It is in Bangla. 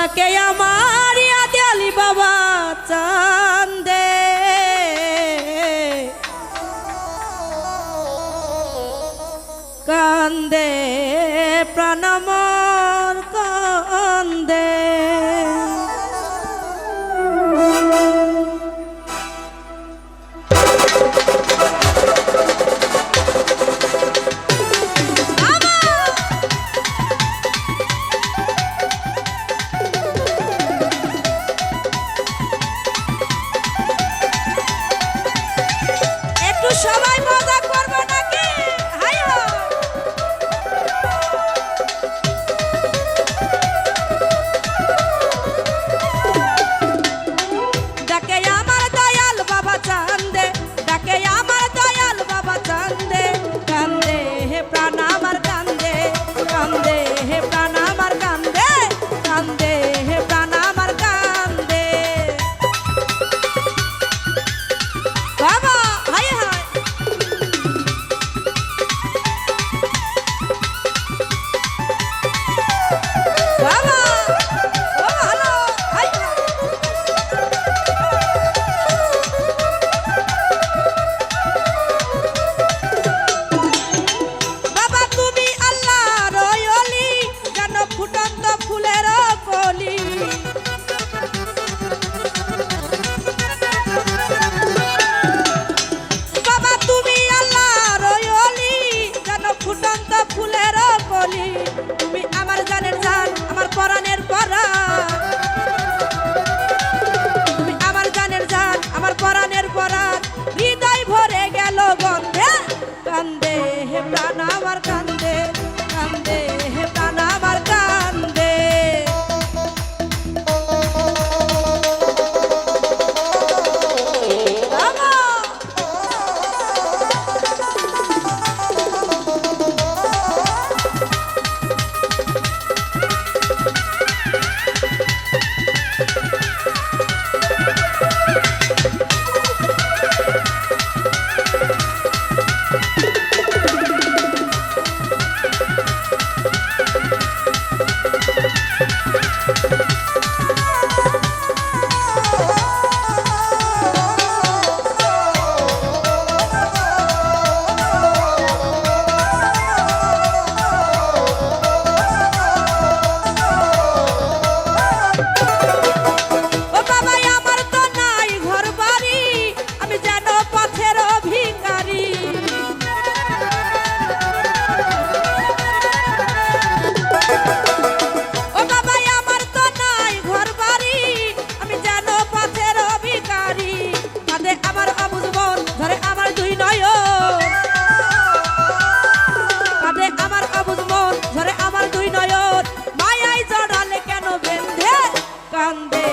ডাকে আমার ইয়াদে আলী বাবা চান্দে কান্দে প্রাণ আমার কান্দে সবাই মজা করবো নাকি? হাই হো ডাকে আমার দয়াল বাবা চান্দে ডাকে আমার দয়াল বাবা চান্দে কান্দে হে প্রাণ আমার কান্দে কান্দে হে প্রাণ আমার কান্দে কান্দে হে প্রাণ আমার কান্দে বাবা হাই হাই বাবা ও হ্যালো হাই বাবা তুমি আল্লাহর ওলি জানো ফুটন্ত ফুলের কলি বাবা তুমি আল্লাহর ওলি জানো ফুটন্ত ফুলের কলি তুমি আমার জানের জান আমার পরাণের পরাণ তুমি আমার জানের জান আমার পরাণের পরাণ হৃদয় ভরে গেল গন্ধে কান্দে হে প্রাণ আমার কান্দে কান্দে হে প্রাণ আমার কান্দে বাবা ও বাবা আমার তো নাই ঘর বাড়ি আমি যেন পথের ভিখারি ও বাবা আমার তো নাই ঘর বাড়ি আমি যেন পথের ভিখারি কাঁদে আমার অবুঝ মন ধরে আমার দুই নয়ন কাঁদে আমার অবুঝ মন ধরে আমার দুই নয়ন মায়ায় জড়ালে কেন বেঁধে কান্দে